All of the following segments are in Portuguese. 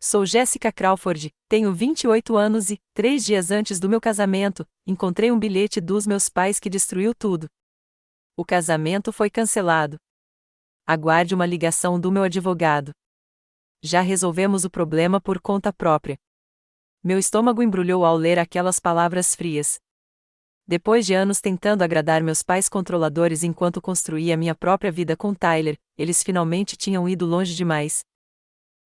Sou Jessica Crawford, tenho 28 anos e, 3 dias antes do meu casamento, encontrei um bilhete dos meus pais que destruiu tudo. O casamento foi cancelado. Aguarde uma ligação do meu advogado. Já resolvemos o problema por conta própria. Meu estômago embrulhou ao ler aquelas palavras frias. Depois de anos tentando agradar meus pais controladores enquanto construía minha própria vida com Tyler, eles finalmente tinham ido longe demais.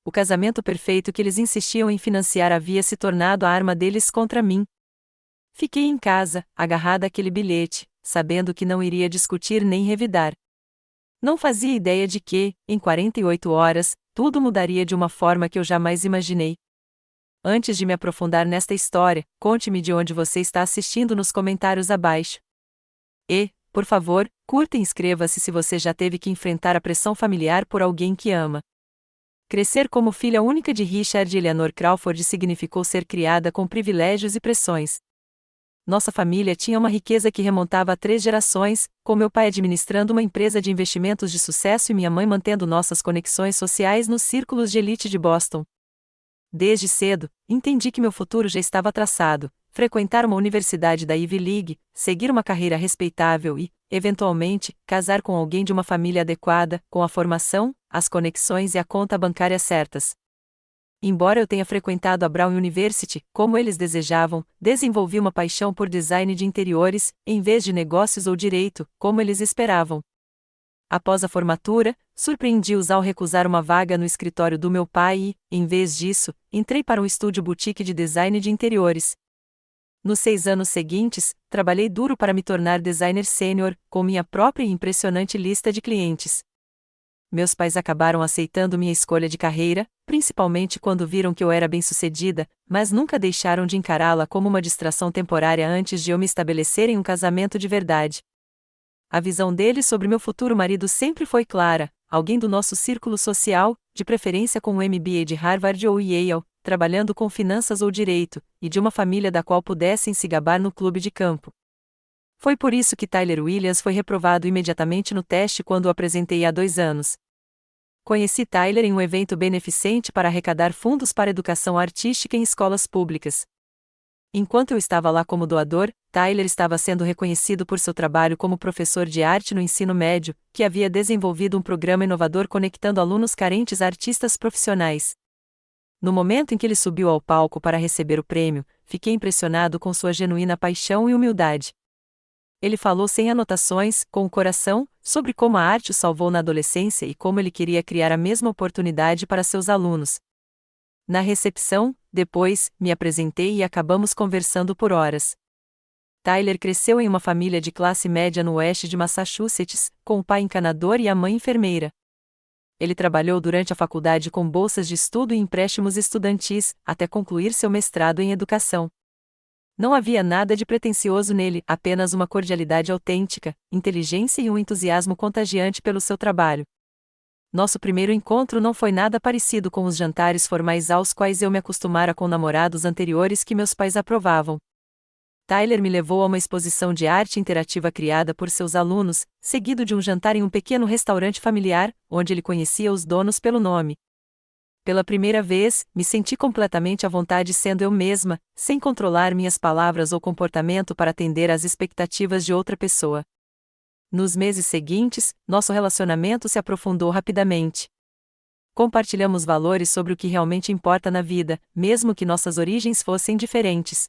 O casamento perfeito que eles insistiam em financiar havia se tornado a arma deles contra mim. Fiquei em casa, agarrada àquele bilhete, sabendo que não iria discutir nem revidar. Não fazia ideia de que, em 48 horas, tudo mudaria de uma forma que eu jamais imaginei. Antes de me aprofundar nesta história, conte-me de onde você está assistindo nos comentários abaixo. E, por favor, curta e inscreva-se se você já teve que enfrentar a pressão familiar por alguém que ama. Crescer como filha única de Richard e Eleanor Crawford significou ser criada com privilégios e pressões. Nossa família tinha uma riqueza que remontava a 3 gerações, com meu pai administrando uma empresa de investimentos de sucesso e minha mãe mantendo nossas conexões sociais nos círculos de elite de Boston. Desde cedo, entendi que meu futuro já estava traçado: frequentar uma universidade da Ivy League, seguir uma carreira respeitável e, eventualmente, casar com alguém de uma família adequada, com a formação, as conexões e a conta bancária certas. Embora eu tenha frequentado a Brown University, como eles desejavam, desenvolvi uma paixão por design de interiores, em vez de negócios ou direito, como eles esperavam. Após a formatura, surpreendi-os ao recusar uma vaga no escritório do meu pai e, em vez disso, entrei para um estúdio boutique de design de interiores. Nos 6 anos seguintes, trabalhei duro para me tornar designer sênior, com minha própria e impressionante lista de clientes. Meus pais acabaram aceitando minha escolha de carreira, principalmente quando viram que eu era bem-sucedida, mas nunca deixaram de encará-la como uma distração temporária antes de eu me estabelecer em um casamento de verdade. A visão deles sobre meu futuro marido sempre foi clara: alguém do nosso círculo social, de preferência com um MBA de Harvard ou Yale, trabalhando com finanças ou direito, e de uma família da qual pudessem se gabar no clube de campo. Foi por isso que Tyler Williams foi reprovado imediatamente no teste quando o apresentei há 2 anos. Conheci Tyler em um evento beneficente para arrecadar fundos para educação artística em escolas públicas. Enquanto eu estava lá como doador, Tyler estava sendo reconhecido por seu trabalho como professor de arte no ensino médio, que havia desenvolvido um programa inovador conectando alunos carentes a artistas profissionais. No momento em que ele subiu ao palco para receber o prêmio, fiquei impressionado com sua genuína paixão e humildade. Ele falou sem anotações, com o coração, sobre como a arte o salvou na adolescência e como ele queria criar a mesma oportunidade para seus alunos. Na recepção, depois, me apresentei e acabamos conversando por horas. Tyler cresceu em uma família de classe média no oeste de Massachusetts, com o pai encanador e a mãe enfermeira. Ele trabalhou durante a faculdade com bolsas de estudo e empréstimos estudantis, até concluir seu mestrado em educação. Não havia nada de pretensioso nele, apenas uma cordialidade autêntica, inteligência e um entusiasmo contagiante pelo seu trabalho. Nosso primeiro encontro não foi nada parecido com os jantares formais aos quais eu me acostumara com namorados anteriores que meus pais aprovavam. Tyler me levou a uma exposição de arte interativa criada por seus alunos, seguido de um jantar em um pequeno restaurante familiar, onde ele conhecia os donos pelo nome. Pela primeira vez, me senti completamente à vontade sendo eu mesma, sem controlar minhas palavras ou comportamento para atender às expectativas de outra pessoa. Nos meses seguintes, nosso relacionamento se aprofundou rapidamente. Compartilhamos valores sobre o que realmente importa na vida, mesmo que nossas origens fossem diferentes.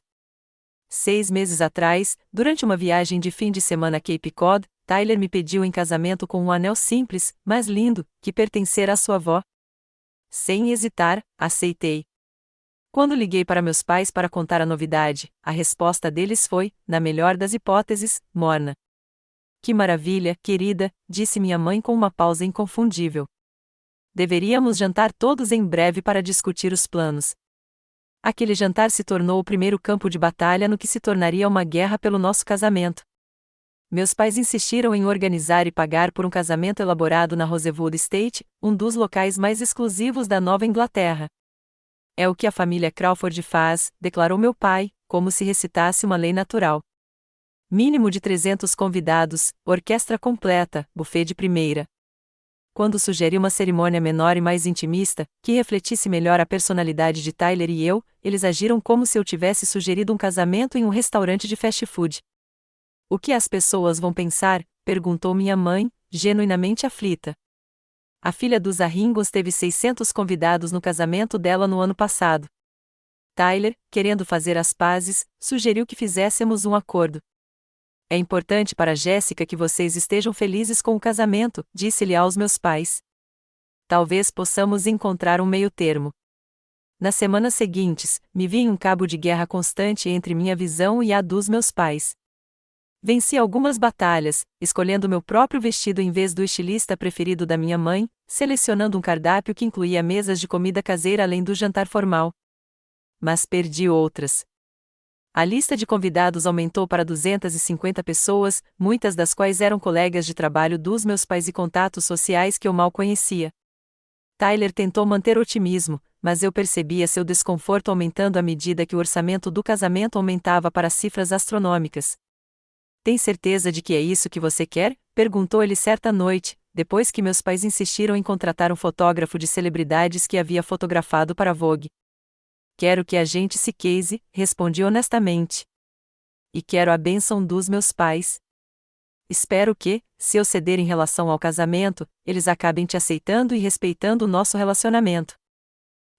6 meses atrás, durante uma viagem de fim de semana a Cape Cod, Tyler me pediu em casamento com um anel simples, mas lindo, que pertencera à sua avó. Sem hesitar, aceitei. Quando liguei para meus pais para contar a novidade, a resposta deles foi, na melhor das hipóteses, morna. Que maravilha, querida, disse minha mãe com uma pausa inconfundível. Deveríamos jantar todos em breve para discutir os planos. Aquele jantar se tornou o primeiro campo de batalha no que se tornaria uma guerra pelo nosso casamento. Meus pais insistiram em organizar e pagar por um casamento elaborado na Rosewood Estate, um dos locais mais exclusivos da Nova Inglaterra. É o que a família Crawford faz, declarou meu pai, como se recitasse uma lei natural. Mínimo de 300 convidados, orquestra completa, buffet de primeira. quando sugeri uma cerimônia menor e mais intimista, que refletisse melhor a personalidade de Tyler e eu, eles agiram como se eu tivesse sugerido um casamento em um restaurante de fast food. O que as pessoas vão pensar? Perguntou minha mãe, genuinamente aflita. A filha dos Arringos teve 600 convidados no casamento dela no ano passado. Tyler, querendo fazer as pazes, sugeriu que fizéssemos um acordo. É importante para Jéssica que vocês estejam felizes com o casamento, disse-lhe aos meus pais. Talvez possamos encontrar um meio-termo. Nas semanas seguintes, me vi em um cabo de guerra constante entre minha visão e a dos meus pais. Venci algumas batalhas, escolhendo meu próprio vestido em vez do estilista preferido da minha mãe, selecionando um cardápio que incluía mesas de comida caseira além do jantar formal. Mas perdi outras. A lista de convidados aumentou para 250 pessoas, muitas das quais eram colegas de trabalho dos meus pais e contatos sociais que eu mal conhecia. Tyler tentou manter otimismo, mas eu percebia seu desconforto aumentando à medida que o orçamento do casamento aumentava para cifras astronômicas. Tem certeza de que é isso que você quer? Perguntou ele certa noite, depois que meus pais insistiram em contratar um fotógrafo de celebridades que havia fotografado para a Vogue. Quero que a gente se case, respondi honestamente. E quero a bênção dos meus pais. Espero que, se eu ceder em relação ao casamento, eles acabem te aceitando e respeitando o nosso relacionamento.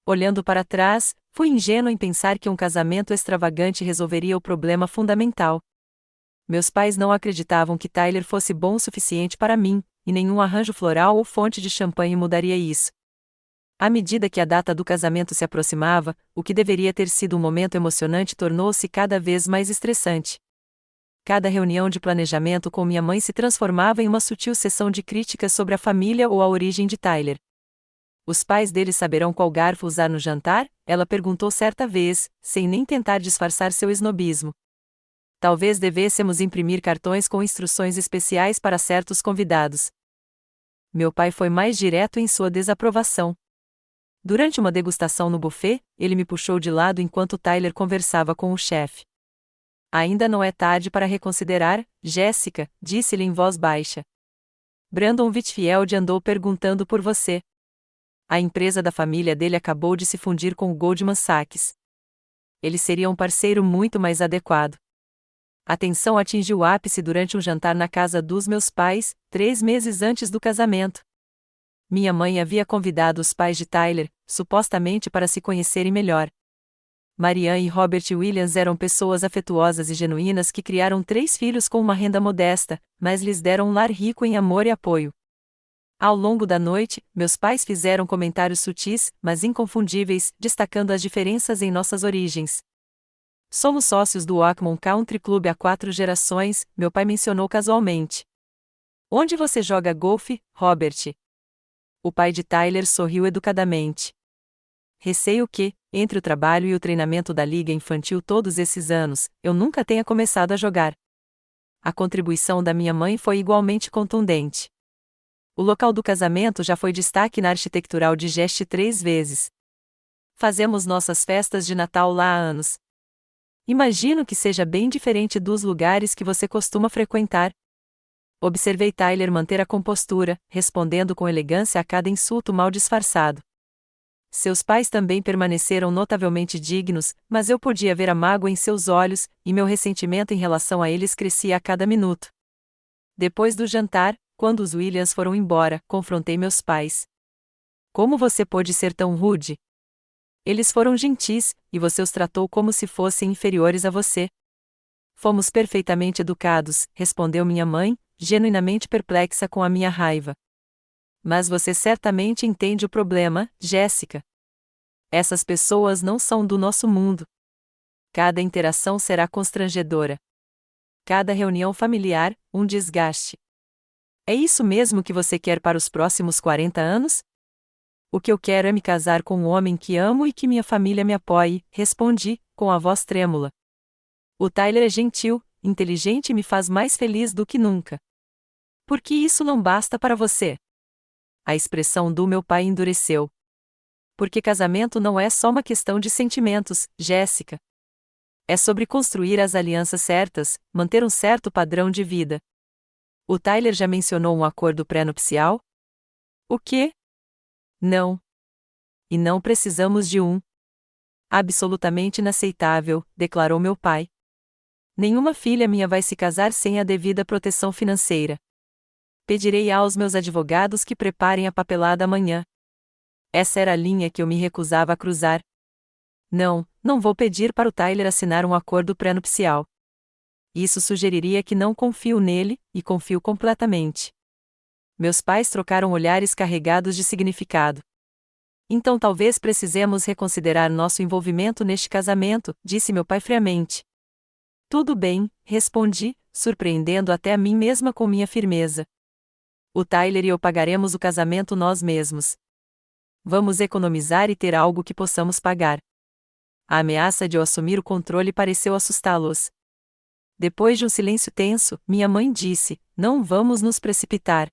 Olhando para trás, fui ingênuo em pensar que um casamento extravagante resolveria o problema fundamental. Meus pais não acreditavam que Tyler fosse bom o suficiente para mim, e nenhum arranjo floral ou fonte de champanhe mudaria isso. À medida que a data do casamento se aproximava, o que deveria ter sido um momento emocionante tornou-se cada vez mais estressante. Cada reunião de planejamento com minha mãe se transformava em uma sutil sessão de críticas sobre a família ou a origem de Tyler. Os pais dele saberão qual garfo usar no jantar? Ela perguntou certa vez, sem nem tentar disfarçar seu esnobismo. Talvez devêssemos imprimir cartões com instruções especiais para certos convidados. Meu pai foi mais direto em sua desaprovação. Durante uma degustação no buffet, ele me puxou de lado enquanto Tyler conversava com o chefe. Ainda não é tarde para reconsiderar, Jéssica, disse-lhe em voz baixa. Brandon Whitfield andou perguntando por você. A empresa da família dele acabou de se fundir com o Goldman Sachs. Ele seria um parceiro muito mais adequado. A tensão atingiu o ápice durante um jantar na casa dos meus pais, 3 meses antes do casamento. Minha mãe havia convidado os pais de Tyler, supostamente para se conhecerem melhor. Marianne e Robert Williams eram pessoas afetuosas e genuínas que criaram 3 filhos com uma renda modesta, mas lhes deram um lar rico em amor e apoio. Ao longo da noite, meus pais fizeram comentários sutis, mas inconfundíveis, destacando as diferenças em nossas origens. Somos sócios do Oakmont Country Club há 4 gerações, meu pai mencionou casualmente. Onde você joga golfe, Robert? O pai de Tyler sorriu educadamente. Receio que, entre o trabalho e o treinamento da liga infantil todos esses anos, eu nunca tenha começado a jogar. A contribuição da minha mãe foi igualmente contundente. O local do casamento já foi destaque na arquitetural de Geste 3 vezes. Fazemos nossas festas de Natal lá há anos. Imagino que seja bem diferente dos lugares que você costuma frequentar. Observei Tyler manter a compostura, respondendo com elegância a cada insulto mal disfarçado. Seus pais também permaneceram notavelmente dignos, mas eu podia ver a mágoa em seus olhos, e meu ressentimento em relação a eles crescia a cada minuto. Depois do jantar, quando os Williams foram embora, confrontei meus pais. Como você pôde ser tão rude? Eles foram gentis, e você os tratou como se fossem inferiores a você. Fomos perfeitamente educados, respondeu minha mãe, genuinamente perplexa com a minha raiva. Mas você certamente entende o problema, Jéssica. Essas pessoas não são do nosso mundo. Cada interação será constrangedora. Cada reunião familiar, um desgaste. É isso mesmo que você quer para os próximos 40 anos? O que eu quero é me casar com um homem que amo e que minha família me apoie, respondi, com a voz trêmula. O Tyler é gentil, inteligente e me faz mais feliz do que nunca. Por que isso não basta para você? A expressão do meu pai endureceu. Porque casamento não é só uma questão de sentimentos, Jéssica. É sobre construir as alianças certas, manter um certo padrão de vida. O Tyler já mencionou um acordo pré-nupcial? O quê? Não. E não precisamos de um. Absolutamente inaceitável, declarou meu pai. Nenhuma filha minha vai se casar sem a devida proteção financeira. Pedirei aos meus advogados que preparem a papelada amanhã. Essa era a linha que eu me recusava a cruzar. Não vou pedir para o Tyler assinar um acordo pré-nupcial. Isso sugeriria que não confio nele, e confio completamente. Meus pais trocaram olhares carregados de significado. Então talvez precisemos reconsiderar nosso envolvimento neste casamento, disse meu pai friamente. Tudo bem, respondi, surpreendendo até a mim mesma com minha firmeza. O Tyler e eu pagaremos o casamento nós mesmos. Vamos economizar e ter algo que possamos pagar. A ameaça de eu assumir o controle pareceu assustá-los. Depois de um silêncio tenso, minha mãe disse: não vamos nos precipitar.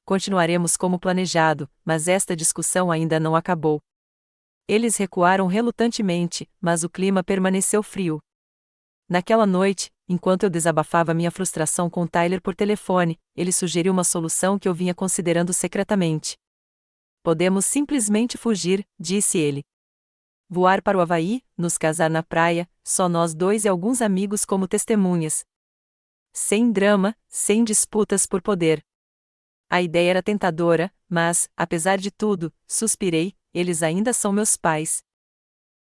Continuaremos como planejado, mas esta discussão ainda não acabou. Eles recuaram relutantemente, mas o clima permaneceu frio. Naquela noite, enquanto eu desabafava minha frustração com Tyler por telefone, ele sugeriu uma solução que eu vinha considerando secretamente. Podemos simplesmente fugir, disse ele. Voar para o Havaí, nos casar na praia, só nós dois e alguns amigos como testemunhas. Sem drama, sem disputas por poder. A ideia era tentadora, mas, apesar de tudo, suspirei, eles ainda são meus pais.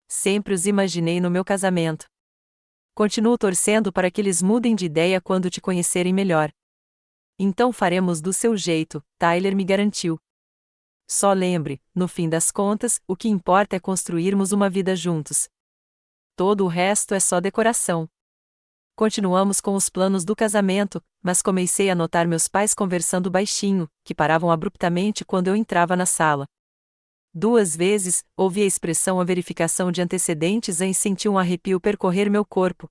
Sempre os imaginei no meu casamento. Continuo torcendo para que eles mudem de ideia quando te conhecerem melhor. Então faremos do seu jeito, Tyler me garantiu. Só lembre, no fim das contas, o que importa é construirmos uma vida juntos. Todo o resto é só decoração. Continuamos com os planos do casamento, mas comecei a notar meus pais conversando baixinho, que paravam abruptamente quando eu entrava na sala. 2 vezes, ouvi a expressão a verificação de antecedentes e senti um arrepio percorrer meu corpo.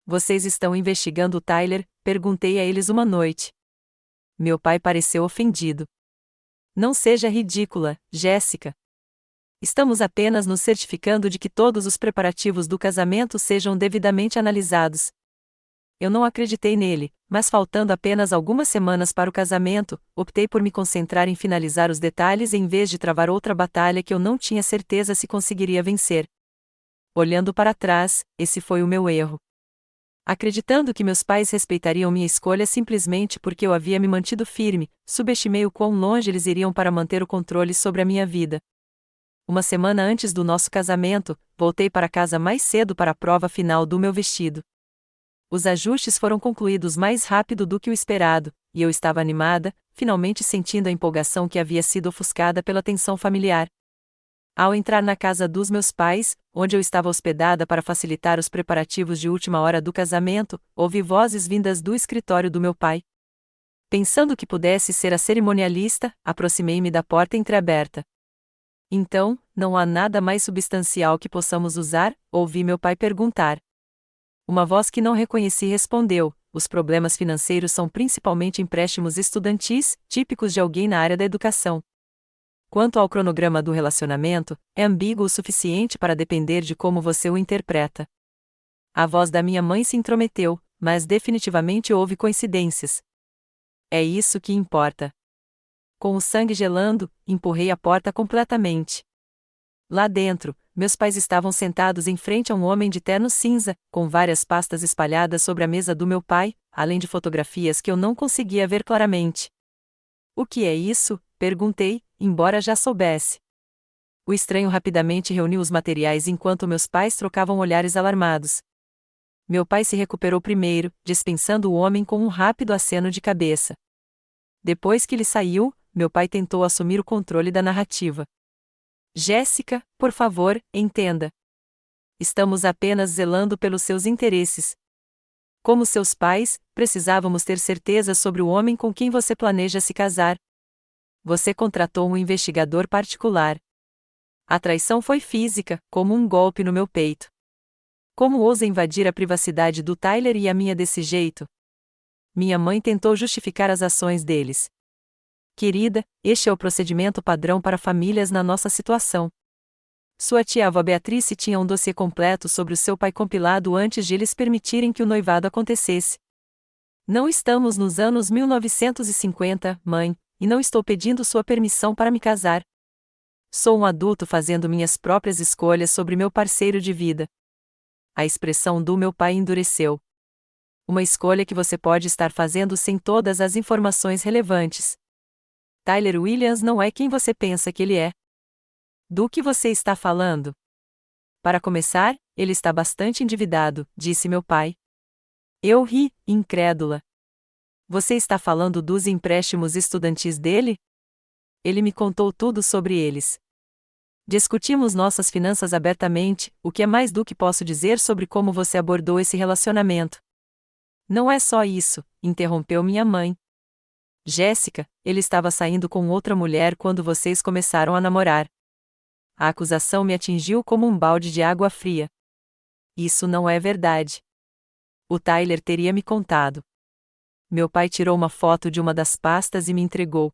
Vocês estão investigando o Tyler? Perguntei a eles uma noite. Meu pai pareceu ofendido. Não seja ridícula, Jéssica. Estamos apenas nos certificando de que todos os preparativos do casamento sejam devidamente analisados. Eu não acreditei nele, mas faltando apenas algumas semanas para o casamento, optei por me concentrar em finalizar os detalhes em vez de travar outra batalha que eu não tinha certeza se conseguiria vencer. Olhando para trás, esse foi o meu erro. Acreditando que meus pais respeitariam minha escolha simplesmente porque eu havia me mantido firme, subestimei o quão longe eles iriam para manter o controle sobre a minha vida. Uma semana antes do nosso casamento, voltei para casa mais cedo para a prova final do meu vestido. Os ajustes foram concluídos mais rápido do que o esperado, e eu estava animada, finalmente sentindo a empolgação que havia sido ofuscada pela tensão familiar. Ao entrar na casa dos meus pais, onde eu estava hospedada para facilitar os preparativos de última hora do casamento, ouvi vozes vindas do escritório do meu pai. Pensando que pudesse ser a cerimonialista, aproximei-me da porta entreaberta. Então, não há nada mais substancial que possamos usar? Ouvi meu pai perguntar. Uma voz que não reconheci respondeu: os problemas financeiros são principalmente empréstimos estudantis, típicos de alguém na área da educação. Quanto ao cronograma do relacionamento, é ambíguo o suficiente para depender de como você o interpreta. A voz da minha mãe se intrometeu, mas definitivamente houve coincidências. É isso que importa. Com o sangue gelando, empurrei a porta completamente. Lá dentro, meus pais estavam sentados em frente a um homem de terno cinza, com várias pastas espalhadas sobre a mesa do meu pai, além de fotografias que eu não conseguia ver claramente. O que é isso? Perguntei, embora já soubesse. O estranho rapidamente reuniu os materiais enquanto meus pais trocavam olhares alarmados. Meu pai se recuperou primeiro, dispensando o homem com um rápido aceno de cabeça. Depois que ele saiu, meu pai tentou assumir o controle da narrativa. Jéssica, por favor, entenda. Estamos apenas zelando pelos seus interesses. Como seus pais, precisávamos ter certeza sobre o homem com quem você planeja se casar. Você contratou um investigador particular. A traição foi física, como um golpe no meu peito. Como ousa invadir a privacidade do Tyler e a minha desse jeito? Minha mãe tentou justificar as ações deles. Querida, este é o procedimento padrão para famílias na nossa situação. Sua tia-avó Beatrice tinha um dossiê completo sobre o seu pai compilado antes de eles permitirem que o noivado acontecesse. Não estamos nos anos 1950, mãe, e não estou pedindo sua permissão para me casar. Sou um adulto fazendo minhas próprias escolhas sobre meu parceiro de vida. A expressão do meu pai endureceu. Uma escolha que você pode estar fazendo sem todas as informações relevantes. Tyler Williams não é quem você pensa que ele é. Do que você está falando? Para começar, ele está bastante endividado, disse meu pai. Eu ri, incrédula. Você está falando dos empréstimos estudantis dele? Ele me contou tudo sobre eles. Discutimos nossas finanças abertamente, o que é mais do que posso dizer sobre como você abordou esse relacionamento. Não é só isso, interrompeu minha mãe. Jéssica, ele estava saindo com outra mulher quando vocês começaram a namorar. A acusação me atingiu como um balde de água fria. Isso não é verdade. O Tyler teria me contado. Meu pai tirou uma foto de uma das pastas e me entregou.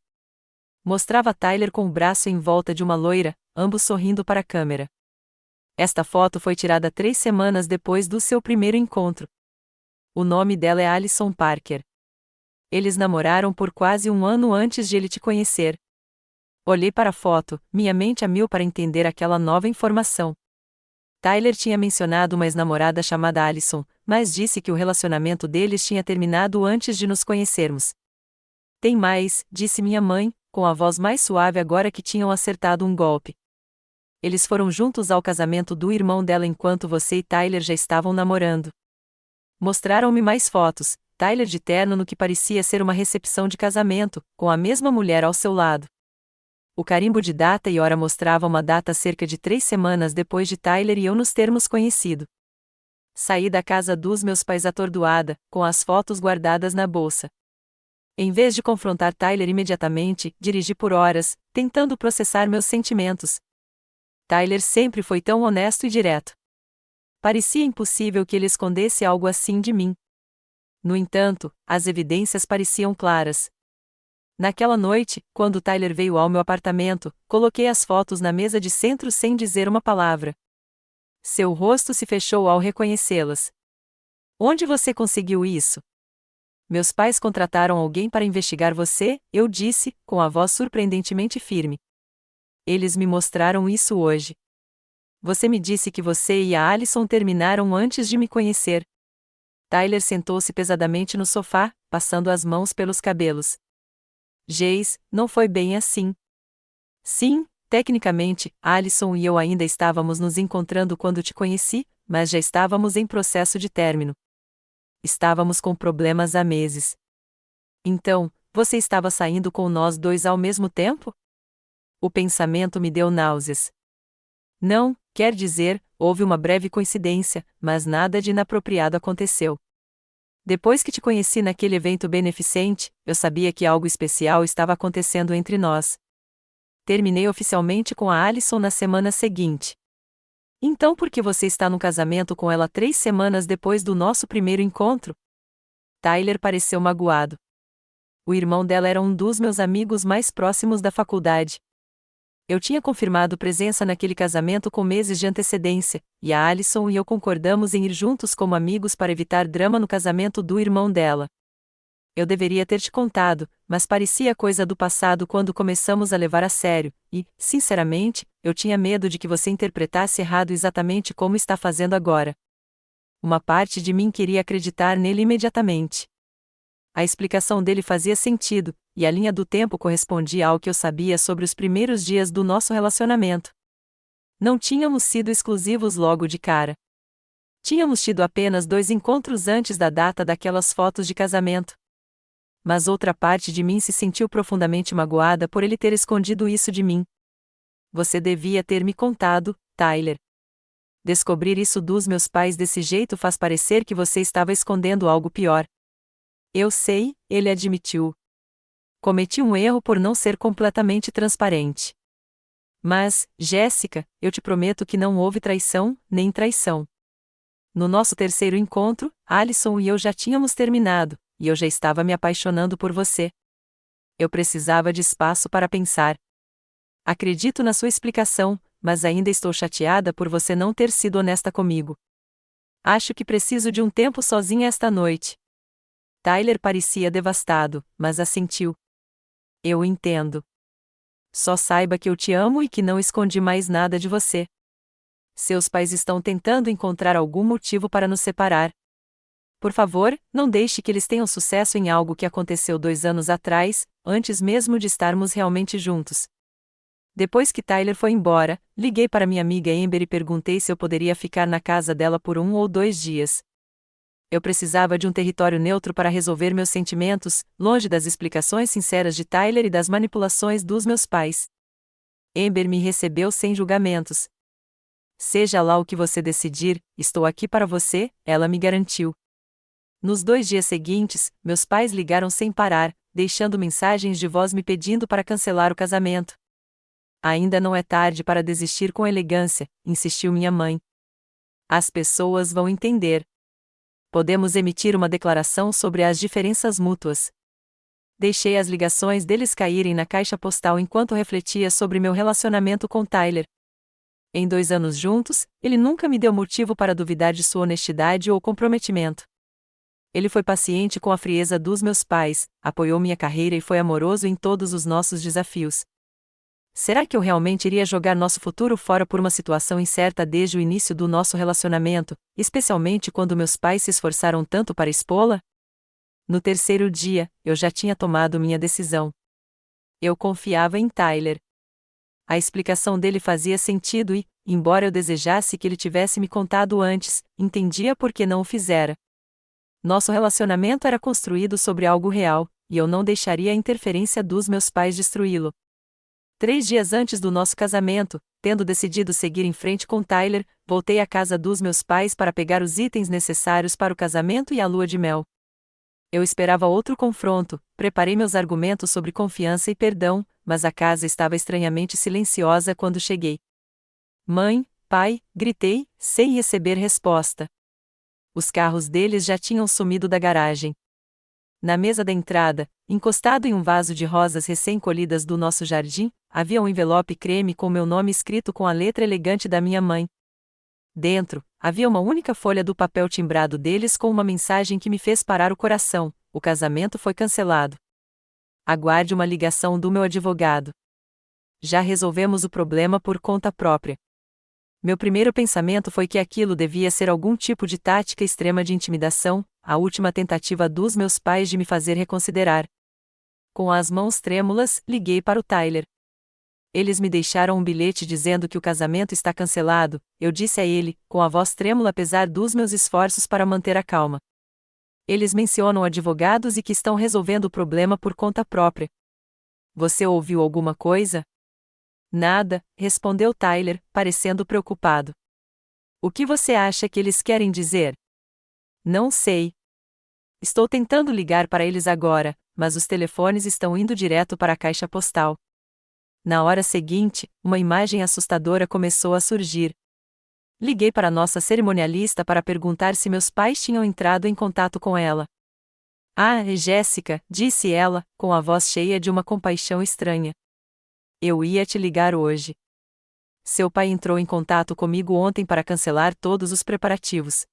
Mostrava Tyler com o braço em volta de uma loira, ambos sorrindo para a câmera. Esta foto foi tirada 3 semanas depois do seu primeiro encontro. O nome dela é Alison Parker. Eles namoraram por quase 1 ano antes de ele te conhecer. Olhei para a foto, minha mente a mil para entender aquela nova informação. Tyler tinha mencionado uma ex-namorada chamada Alison, mas disse que o relacionamento deles tinha terminado antes de nos conhecermos. Tem mais, disse minha mãe, com a voz mais suave agora que tinham acertado um golpe. Eles foram juntos ao casamento do irmão dela enquanto você e Tyler já estavam namorando. Mostraram-me mais fotos, Tyler de terno no que parecia ser uma recepção de casamento, com a mesma mulher ao seu lado. O carimbo de data e hora mostrava uma data cerca de 3 semanas depois de Tyler e eu nos termos conhecido. Saí da casa dos meus pais atordoada, com as fotos guardadas na bolsa. Em vez de confrontar Tyler imediatamente, dirigi por horas, tentando processar meus sentimentos. Tyler sempre foi tão honesto e direto. Parecia impossível que ele escondesse algo assim de mim. No entanto, as evidências pareciam claras. Naquela noite, quando Tyler veio ao meu apartamento, coloquei as fotos na mesa de centro sem dizer uma palavra. Seu rosto se fechou ao reconhecê-las. Onde você conseguiu isso? Meus pais contrataram alguém para investigar você, eu disse, com a voz surpreendentemente firme. Eles me mostraram isso hoje. Você me disse que você e a Alison terminaram antes de me conhecer. Tyler sentou-se pesadamente no sofá, passando as mãos pelos cabelos. Jace, não foi bem assim. Sim, tecnicamente, Alison e eu ainda estávamos nos encontrando quando te conheci, mas já estávamos em processo de término. Estávamos com problemas há meses. Então, você estava saindo com nós dois ao mesmo tempo? O pensamento me deu náuseas. Não, quer dizer, houve uma breve coincidência, mas nada de inapropriado aconteceu. Depois que te conheci naquele evento beneficente, eu sabia que algo especial estava acontecendo entre nós. Terminei oficialmente com a Alison na semana seguinte. Então por que você está no casamento com ela 3 semanas depois do nosso primeiro encontro? Tyler pareceu magoado. O irmão dela era um dos meus amigos mais próximos da faculdade. Eu tinha confirmado presença naquele casamento com meses de antecedência, e a Alison e eu concordamos em ir juntos como amigos para evitar drama no casamento do irmão dela. Eu deveria ter te contado, mas parecia coisa do passado quando começamos a levar a sério, e, sinceramente, eu tinha medo de que você interpretasse errado exatamente como está fazendo agora. Uma parte de mim queria acreditar nele imediatamente. A explicação dele fazia sentido, e a linha do tempo correspondia ao que eu sabia sobre os primeiros dias do nosso relacionamento. Não tínhamos sido exclusivos logo de cara. Tínhamos tido apenas 2 encontros antes da data daquelas fotos de casamento. Mas outra parte de mim se sentiu profundamente magoada por ele ter escondido isso de mim. Você devia ter me contado, Tyler. Descobrir isso dos meus pais desse jeito faz parecer que você estava escondendo algo pior. Eu sei, ele admitiu. Cometi um erro por não ser completamente transparente. Mas, Jéssica, eu te prometo que não houve traição, nem traição. No nosso terceiro encontro, Alison e eu já tínhamos terminado, e eu já estava me apaixonando por você. Eu precisava de espaço para pensar. Acredito na sua explicação, mas ainda estou chateada por você não ter sido honesta comigo. Acho que preciso de um tempo sozinha esta noite. Tyler parecia devastado, mas assentiu. Eu entendo. Só saiba que eu te amo e que não escondi mais nada de você. Seus pais estão tentando encontrar algum motivo para nos separar. Por favor, não deixe que eles tenham sucesso em algo que aconteceu 2 anos atrás, antes mesmo de estarmos realmente juntos. Depois que Tyler foi embora, liguei para minha amiga Amber e perguntei se eu poderia ficar na casa dela por 1 ou 2 dias. Eu precisava de um território neutro para resolver meus sentimentos, longe das explicações sinceras de Tyler e das manipulações dos meus pais. Amber me recebeu sem julgamentos. Seja lá o que você decidir, estou aqui para você, ela me garantiu. Nos 2 dias seguintes, meus pais ligaram sem parar, deixando mensagens de voz me pedindo para cancelar o casamento. Ainda não é tarde para desistir com elegância, insistiu minha mãe. As pessoas vão entender. Podemos emitir uma declaração sobre as diferenças mútuas. Deixei as ligações deles caírem na caixa postal enquanto refletia sobre meu relacionamento com Tyler. Em 2 anos juntos, ele nunca me deu motivo para duvidar de sua honestidade ou comprometimento. Ele foi paciente com a frieza dos meus pais, apoiou minha carreira e foi amoroso em todos os nossos desafios. Será que eu realmente iria jogar nosso futuro fora por uma situação incerta desde o início do nosso relacionamento, especialmente quando meus pais se esforçaram tanto para expô-la? No 3º dia, eu já tinha tomado minha decisão. Eu confiava em Tyler. A explicação dele fazia sentido e, embora eu desejasse que ele tivesse me contado antes, entendia por que não o fizera. Nosso relacionamento era construído sobre algo real, e eu não deixaria a interferência dos meus pais destruí-lo. 3 dias antes do nosso casamento, tendo decidido seguir em frente com Tyler, voltei à casa dos meus pais para pegar os itens necessários para o casamento e a lua de mel. Eu esperava outro confronto, preparei meus argumentos sobre confiança e perdão, mas a casa estava estranhamente silenciosa quando cheguei. Mãe, pai, gritei, sem receber resposta. Os carros deles já tinham sumido da garagem. Na mesa da entrada, encostado em um vaso de rosas recém-colhidas do nosso jardim, havia um envelope creme com meu nome escrito com a letra elegante da minha mãe. Dentro, havia uma única folha do papel timbrado deles com uma mensagem que me fez parar o coração: o casamento foi cancelado. Aguarde uma ligação do meu advogado. Já resolvemos o problema por conta própria. Meu primeiro pensamento foi que aquilo devia ser algum tipo de tática extrema de intimidação, a última tentativa dos meus pais de me fazer reconsiderar. Com as mãos trêmulas, liguei para o Tyler. Eles me deixaram um bilhete dizendo que o casamento está cancelado, eu disse a ele, com a voz trêmula apesar dos meus esforços para manter a calma. Eles mencionam advogados e que estão resolvendo o problema por conta própria. Você ouviu alguma coisa? Nada, respondeu Tyler, parecendo preocupado. O que você acha que eles querem dizer? Não sei. Estou tentando ligar para eles agora, mas os telefones estão indo direto para a caixa postal. Na hora seguinte, uma imagem assustadora começou a surgir. Liguei para nossa cerimonialista para perguntar se meus pais tinham entrado em contato com ela. Ah, é Jéssica, disse ela, com a voz cheia de uma compaixão estranha. Eu ia te ligar hoje. Seu pai entrou em contato comigo ontem para cancelar todos os preparativos.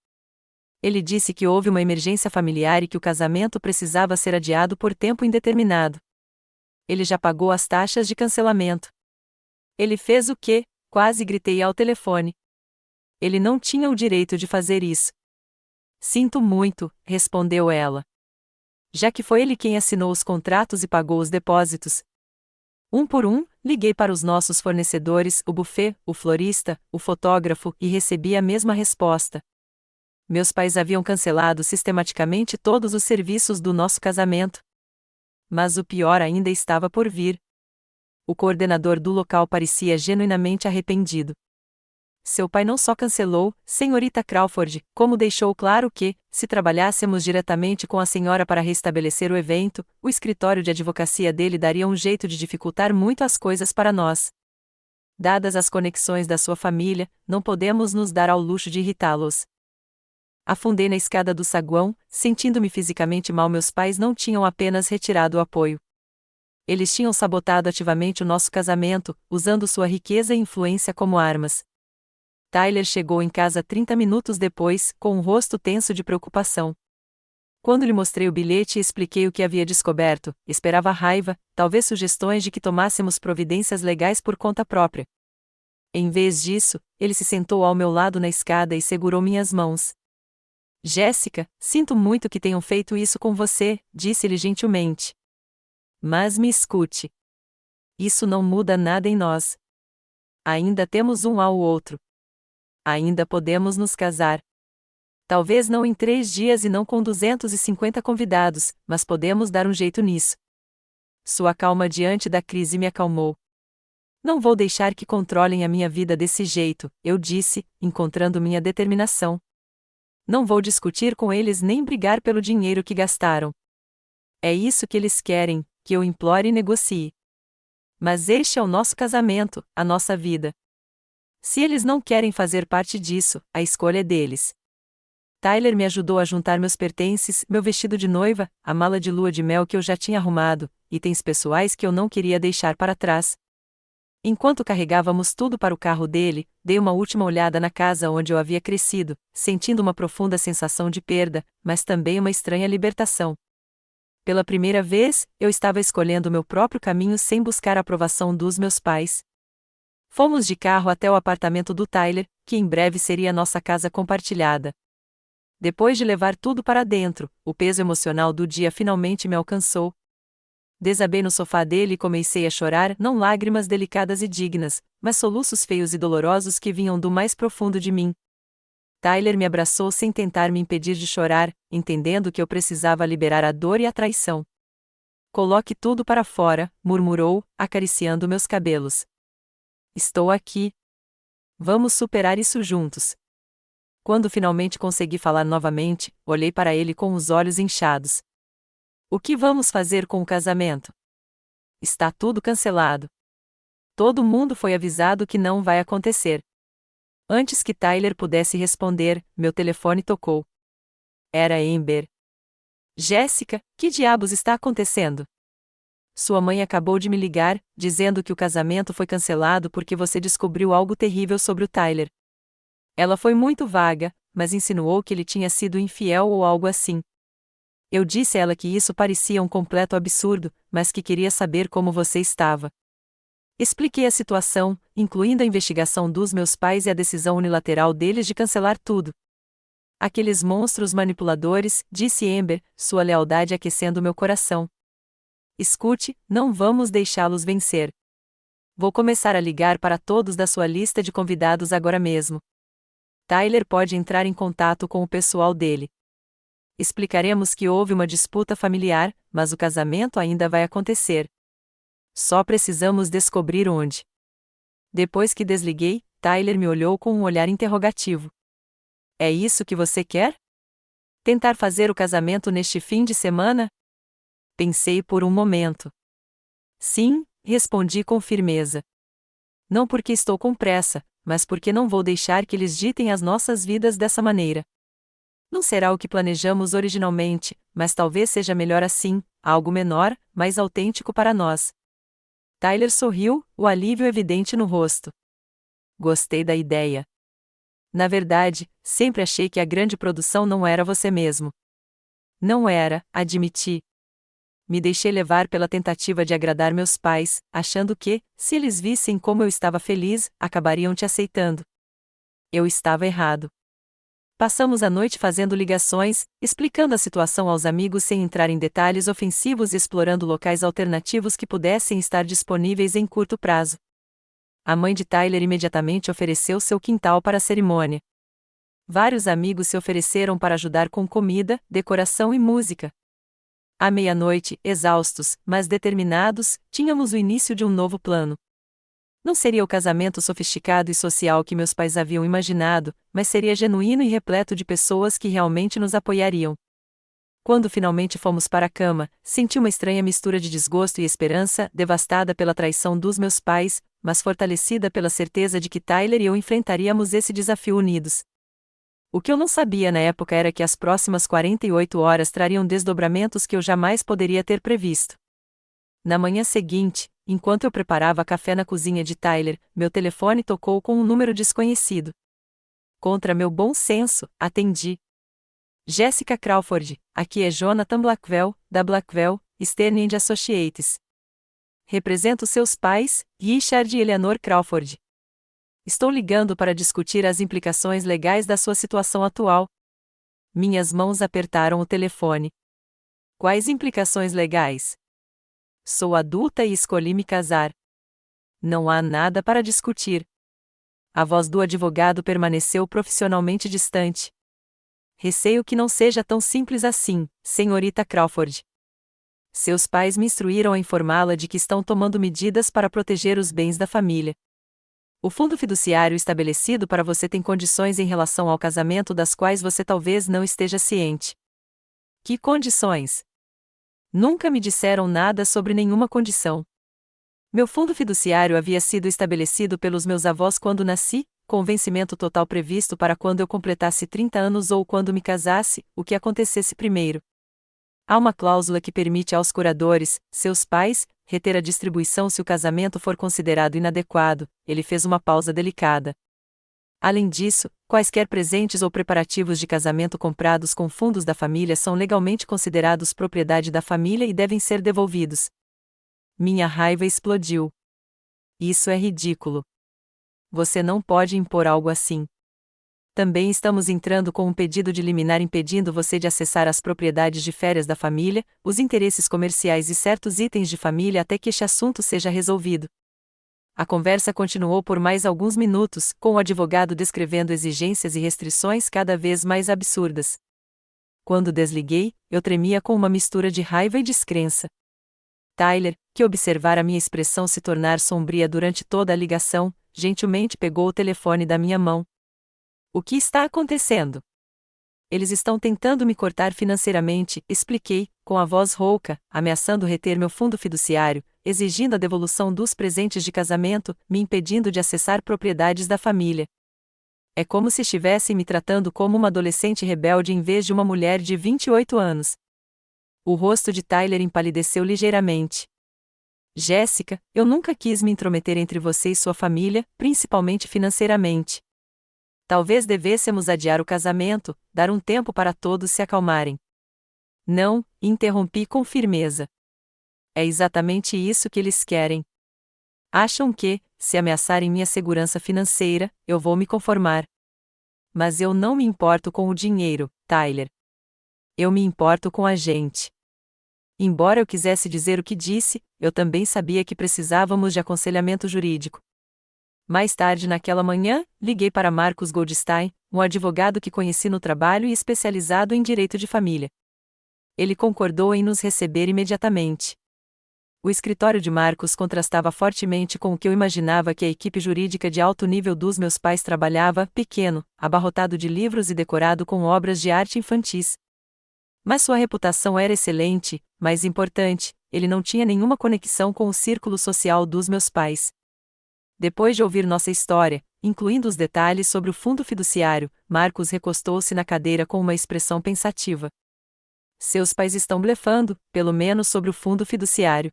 Ele disse que houve uma emergência familiar e que o casamento precisava ser adiado por tempo indeterminado. Ele já pagou as taxas de cancelamento. Ele fez o quê? Quase gritei ao telefone. Ele não tinha o direito de fazer isso. Sinto muito, respondeu ela. Já que foi ele quem assinou os contratos e pagou os depósitos. Um por um, liguei para os nossos fornecedores, o buffet, o florista, o fotógrafo, e recebi a mesma resposta. Meus pais haviam cancelado sistematicamente todos os serviços do nosso casamento. Mas o pior ainda estava por vir. O coordenador do local parecia genuinamente arrependido. Seu pai não só cancelou, senhorita Crawford, como deixou claro que, se trabalhássemos diretamente com a senhora para restabelecer o evento, o escritório de advocacia dele daria um jeito de dificultar muito as coisas para nós. Dadas as conexões da sua família, não podemos nos dar ao luxo de irritá-los. Afundei na escada do saguão, sentindo-me fisicamente mal. Meus pais não tinham apenas retirado o apoio. Eles tinham sabotado ativamente o nosso casamento, usando sua riqueza e influência como armas. Tyler chegou em casa 30 minutos depois, com um rosto tenso de preocupação. Quando lhe mostrei o bilhete e expliquei o que havia descoberto, esperava raiva, talvez sugestões de que tomássemos providências legais por conta própria. Em vez disso, ele se sentou ao meu lado na escada e segurou minhas mãos. Jéssica, sinto muito que tenham feito isso com você, disse-lhe gentilmente. Mas me escute. Isso não muda nada em nós. Ainda temos um ao outro. Ainda podemos nos casar. Talvez não em 3 dias e não com 250 convidados, mas podemos dar um jeito nisso. Sua calma diante da crise me acalmou. Não vou deixar que controlem a minha vida desse jeito, eu disse, encontrando minha determinação. Não vou discutir com eles nem brigar pelo dinheiro que gastaram. É isso que eles querem, que eu implore e negocie. Mas este é o nosso casamento, a nossa vida. Se eles não querem fazer parte disso, a escolha é deles. Tyler me ajudou a juntar meus pertences, meu vestido de noiva, a mala de lua de mel que eu já tinha arrumado, itens pessoais que eu não queria deixar para trás. Enquanto carregávamos tudo para o carro dele, dei uma última olhada na casa onde eu havia crescido, sentindo uma profunda sensação de perda, mas também uma estranha libertação. Pela primeira vez, eu estava escolhendo meu próprio caminho sem buscar a aprovação dos meus pais. Fomos de carro até o apartamento do Tyler, que em breve seria nossa casa compartilhada. Depois de levar tudo para dentro, o peso emocional do dia finalmente me alcançou. Desabei no sofá dele e comecei a chorar, não lágrimas delicadas e dignas, mas soluços feios e dolorosos que vinham do mais profundo de mim. Tyler me abraçou sem tentar me impedir de chorar, entendendo que eu precisava liberar a dor e a traição. Coloque tudo para fora, murmurou, acariciando meus cabelos. Estou aqui. Vamos superar isso juntos. Quando finalmente consegui falar novamente, olhei para ele com os olhos inchados. O que vamos fazer com o casamento? Está tudo cancelado. Todo mundo foi avisado que não vai acontecer. Antes que Tyler pudesse responder, meu telefone tocou. Era Amber. Jéssica, que diabos está acontecendo? Sua mãe acabou de me ligar, dizendo que o casamento foi cancelado porque você descobriu algo terrível sobre o Tyler. Ela foi muito vaga, mas insinuou que ele tinha sido infiel ou algo assim. Eu disse a ela que isso parecia um completo absurdo, mas que queria saber como você estava. Expliquei a situação, incluindo a investigação dos meus pais e a decisão unilateral deles de cancelar tudo. Aqueles monstros manipuladores, disse Amber, sua lealdade aquecendo meu coração. Escute, não vamos deixá-los vencer. Vou começar a ligar para todos da sua lista de convidados agora mesmo. Tyler pode entrar em contato com o pessoal dele. Explicaremos que houve uma disputa familiar, mas o casamento ainda vai acontecer. Só precisamos descobrir onde. Depois que desliguei, Tyler me olhou com um olhar interrogativo. É isso que você quer? Tentar fazer o casamento neste fim de semana? Pensei por um momento. Sim, respondi com firmeza. Não porque estou com pressa, mas porque não vou deixar que eles ditem as nossas vidas dessa maneira. Não será o que planejamos originalmente, mas talvez seja melhor assim, algo menor, mais autêntico para nós. Tyler sorriu, o alívio evidente no rosto. Gostei da ideia. Na verdade, sempre achei que a grande produção não era você mesmo. Não era, admiti. Me deixei levar pela tentativa de agradar meus pais, achando que, se eles vissem como eu estava feliz, acabariam te aceitando. Eu estava errado. Passamos a noite fazendo ligações, explicando a situação aos amigos sem entrar em detalhes ofensivos e explorando locais alternativos que pudessem estar disponíveis em curto prazo. A mãe de Tyler imediatamente ofereceu seu quintal para a cerimônia. Vários amigos se ofereceram para ajudar com comida, decoração e música. À meia-noite, exaustos, mas determinados, tínhamos o início de um novo plano. Não seria o casamento sofisticado e social que meus pais haviam imaginado, mas seria genuíno e repleto de pessoas que realmente nos apoiariam. Quando finalmente fomos para a cama, senti uma estranha mistura de desgosto e esperança, devastada pela traição dos meus pais, mas fortalecida pela certeza de que Tyler e eu enfrentaríamos esse desafio unidos. O que eu não sabia na época era que as próximas 48 horas trariam desdobramentos que eu jamais poderia ter previsto. Na manhã seguinte, enquanto eu preparava café na cozinha de Tyler, meu telefone tocou com um número desconhecido. Contra meu bom senso, atendi. Jessica Crawford, aqui é Jonathan Blackwell, da Blackwell, Stern & Associates. Represento seus pais, Richard e Eleanor Crawford. Estou ligando para discutir as implicações legais da sua situação atual. Minhas mãos apertaram o telefone. Quais implicações legais? Sou adulta e escolhi me casar. Não há nada para discutir. A voz do advogado permaneceu profissionalmente distante. Receio que não seja tão simples assim, senhorita Crawford. Seus pais me instruíram a informá-la de que estão tomando medidas para proteger os bens da família. O fundo fiduciário estabelecido para você tem condições em relação ao casamento das quais você talvez não esteja ciente. Que condições? Nunca me disseram nada sobre nenhuma condição. Meu fundo fiduciário havia sido estabelecido pelos meus avós quando nasci, com o vencimento total previsto para quando eu completasse 30 anos ou quando me casasse, o que acontecesse primeiro. Há uma cláusula que permite aos curadores, seus pais, reter a distribuição se o casamento for considerado inadequado. Ele fez uma pausa delicada. Além disso, quaisquer presentes ou preparativos de casamento comprados com fundos da família são legalmente considerados propriedade da família e devem ser devolvidos. Minha raiva explodiu. Isso é ridículo. Você não pode impor algo assim. Também estamos entrando com um pedido de liminar impedindo você de acessar as propriedades de férias da família, os interesses comerciais e certos itens de família até que este assunto seja resolvido. A conversa continuou por mais alguns minutos, com o advogado descrevendo exigências e restrições cada vez mais absurdas. Quando desliguei, eu tremia com uma mistura de raiva e descrença. Tyler, que observara minha expressão se tornar sombria durante toda a ligação, gentilmente pegou o telefone da minha mão. O que está acontecendo? Eles estão tentando me cortar financeiramente, expliquei, com a voz rouca, ameaçando reter meu fundo fiduciário, exigindo a devolução dos presentes de casamento, me impedindo de acessar propriedades da família. É como se estivessem me tratando como uma adolescente rebelde em vez de uma mulher de 28 anos. O rosto de Tyler empalideceu ligeiramente. Jéssica, eu nunca quis me intrometer entre você e sua família, principalmente financeiramente. Talvez devêssemos adiar o casamento, dar um tempo para todos se acalmarem. Não, interrompi com firmeza. É exatamente isso que eles querem. Acham que, se ameaçarem minha segurança financeira, eu vou me conformar. Mas eu não me importo com o dinheiro, Tyler. Eu me importo com a gente. Embora eu quisesse dizer o que disse, eu também sabia que precisávamos de aconselhamento jurídico. Mais tarde naquela manhã, liguei para Marcus Goldstein, um advogado que conheci no trabalho e especializado em direito de família. Ele concordou em nos receber imediatamente. O escritório de Marcus contrastava fortemente com o que eu imaginava que a equipe jurídica de alto nível dos meus pais trabalhava, pequeno, abarrotado de livros e decorado com obras de arte infantis. Mas sua reputação era excelente, mais importante, ele não tinha nenhuma conexão com o círculo social dos meus pais. Depois de ouvir nossa história, incluindo os detalhes sobre o fundo fiduciário, Marcus recostou-se na cadeira com uma expressão pensativa. Seus pais estão blefando, pelo menos sobre o fundo fiduciário.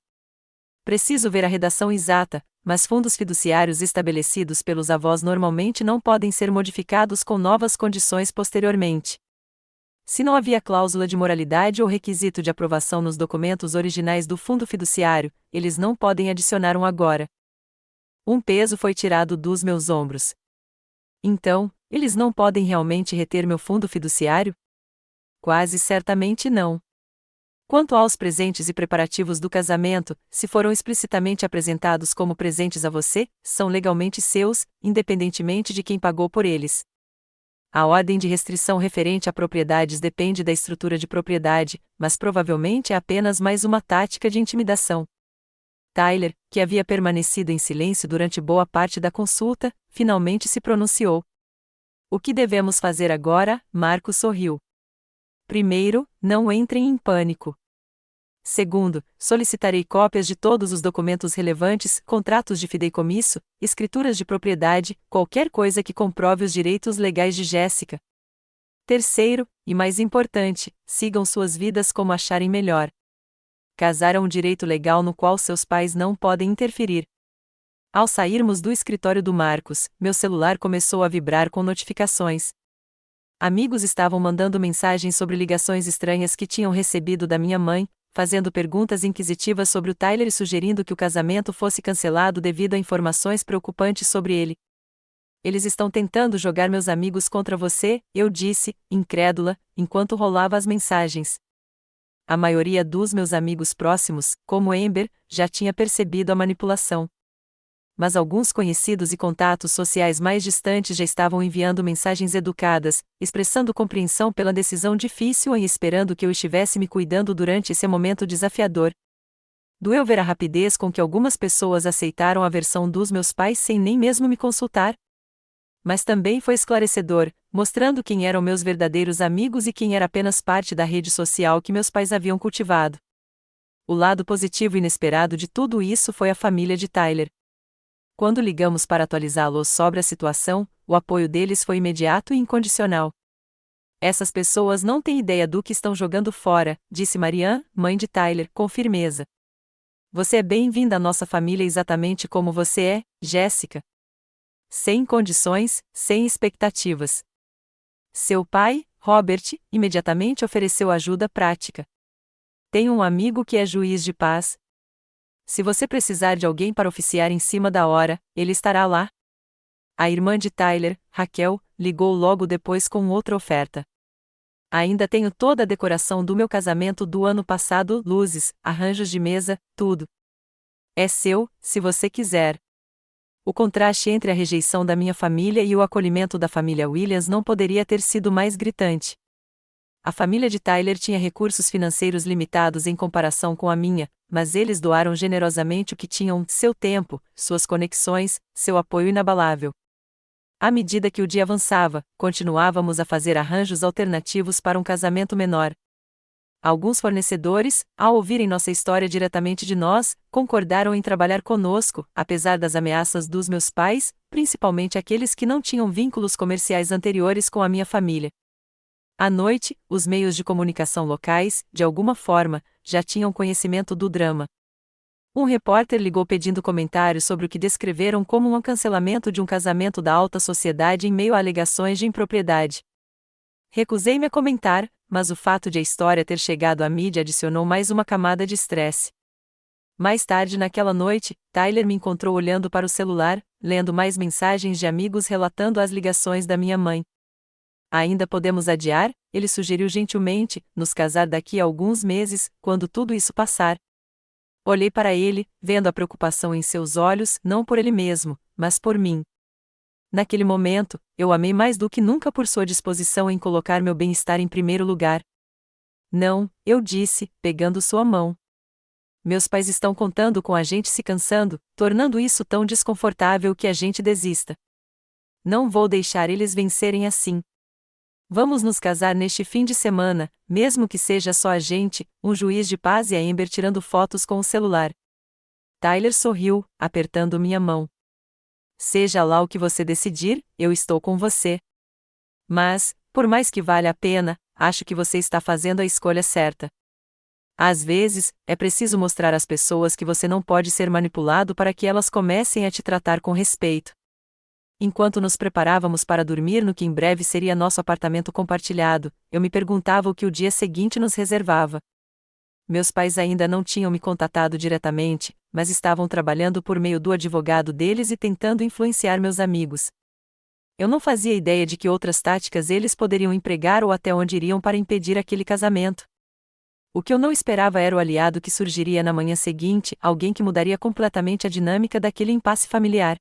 Preciso ver a redação exata, mas fundos fiduciários estabelecidos pelos avós normalmente não podem ser modificados com novas condições posteriormente. Se não havia cláusula de moralidade ou requisito de aprovação nos documentos originais do fundo fiduciário, eles não podem adicionar um agora. Um peso foi tirado dos meus ombros. Então, eles não podem realmente reter meu fundo fiduciário? Quase certamente não. Quanto aos presentes e preparativos do casamento, se foram explicitamente apresentados como presentes a você, são legalmente seus, independentemente de quem pagou por eles. A ordem de restrição referente a propriedades depende da estrutura de propriedade, mas provavelmente é apenas mais uma tática de intimidação. Tyler, que havia permanecido em silêncio durante boa parte da consulta, finalmente se pronunciou. O que devemos fazer agora? Marcos sorriu. Primeiro, não entrem em pânico. Segundo, solicitarei cópias de todos os documentos relevantes, contratos de fideicomisso, escrituras de propriedade, qualquer coisa que comprove os direitos legais de Jéssica. Terceiro, e mais importante, sigam suas vidas como acharem melhor. Casar é um direito legal no qual seus pais não podem interferir. Ao sairmos do escritório do Marcos, meu celular começou a vibrar com notificações. Amigos estavam mandando mensagens sobre ligações estranhas que tinham recebido da minha mãe, fazendo perguntas inquisitivas sobre o Tyler e sugerindo que o casamento fosse cancelado devido a informações preocupantes sobre ele. Eles estão tentando jogar meus amigos contra você, eu disse, incrédula, enquanto rolava as mensagens. A maioria dos meus amigos próximos, como Amber, já tinha percebido a manipulação. Mas alguns conhecidos e contatos sociais mais distantes já estavam enviando mensagens educadas, expressando compreensão pela decisão difícil e esperando que eu estivesse me cuidando durante esse momento desafiador. Doeu ver a rapidez com que algumas pessoas aceitaram a versão dos meus pais sem nem mesmo me consultar. Mas também foi esclarecedor, mostrando quem eram meus verdadeiros amigos e quem era apenas parte da rede social que meus pais haviam cultivado. O lado positivo e inesperado de tudo isso foi a família de Tyler. Quando ligamos para atualizá-los sobre a situação, o apoio deles foi imediato e incondicional. Essas pessoas não têm ideia do que estão jogando fora, disse Marianne, mãe de Tyler, com firmeza. Você é bem-vinda à nossa família exatamente como você é, Jéssica. Sem condições, sem expectativas. Seu pai, Robert, imediatamente ofereceu ajuda prática. Tenho um amigo que é juiz de paz. Se você precisar de alguém para oficiar em cima da hora, ele estará lá. A irmã de Tyler, Raquel, ligou logo depois com outra oferta. Ainda tenho toda a decoração do meu casamento do ano passado, luzes, arranjos de mesa, tudo. É seu, se você quiser. O contraste entre a rejeição da minha família e o acolhimento da família Williams não poderia ter sido mais gritante. A família de Tyler tinha recursos financeiros limitados em comparação com a minha, mas eles doaram generosamente o que tinham: seu tempo, suas conexões, seu apoio inabalável. À medida que o dia avançava, continuávamos a fazer arranjos alternativos para um casamento menor. Alguns fornecedores, ao ouvirem nossa história diretamente de nós, concordaram em trabalhar conosco, apesar das ameaças dos meus pais, principalmente aqueles que não tinham vínculos comerciais anteriores com a minha família. À noite, os meios de comunicação locais, de alguma forma, já tinham conhecimento do drama. Um repórter ligou pedindo comentários sobre o que descreveram como um cancelamento de um casamento da alta sociedade em meio a alegações de impropriedade. Recusei-me a comentar, mas o fato de a história ter chegado à mídia adicionou mais uma camada de estresse. Mais tarde naquela noite, Tyler me encontrou olhando para o celular, lendo mais mensagens de amigos relatando as ligações da minha mãe. Ainda podemos adiar, ele sugeriu gentilmente, nos casar daqui a alguns meses, quando tudo isso passar. Olhei para ele, vendo a preocupação em seus olhos, não por ele mesmo, mas por mim. Naquele momento, eu amei mais do que nunca por sua disposição em colocar meu bem-estar em primeiro lugar. Não, eu disse, pegando sua mão. Meus pais estão contando com a gente se cansando, tornando isso tão desconfortável que a gente desista. Não vou deixar eles vencerem assim. Vamos nos casar neste fim de semana, mesmo que seja só a gente, um juiz de paz e a Amber tirando fotos com o celular. Tyler sorriu, apertando minha mão. Seja lá o que você decidir, eu estou com você. Mas, por mais que valha a pena, acho que você está fazendo a escolha certa. Às vezes, é preciso mostrar às pessoas que você não pode ser manipulado para que elas comecem a te tratar com respeito. Enquanto nos preparávamos para dormir no que em breve seria nosso apartamento compartilhado, eu me perguntava o que o dia seguinte nos reservava. Meus pais ainda não tinham me contatado diretamente, mas estavam trabalhando por meio do advogado deles e tentando influenciar meus amigos. Eu não fazia ideia de que outras táticas eles poderiam empregar ou até onde iriam para impedir aquele casamento. O que eu não esperava era o aliado que surgiria na manhã seguinte, alguém que mudaria completamente a dinâmica daquele impasse familiar.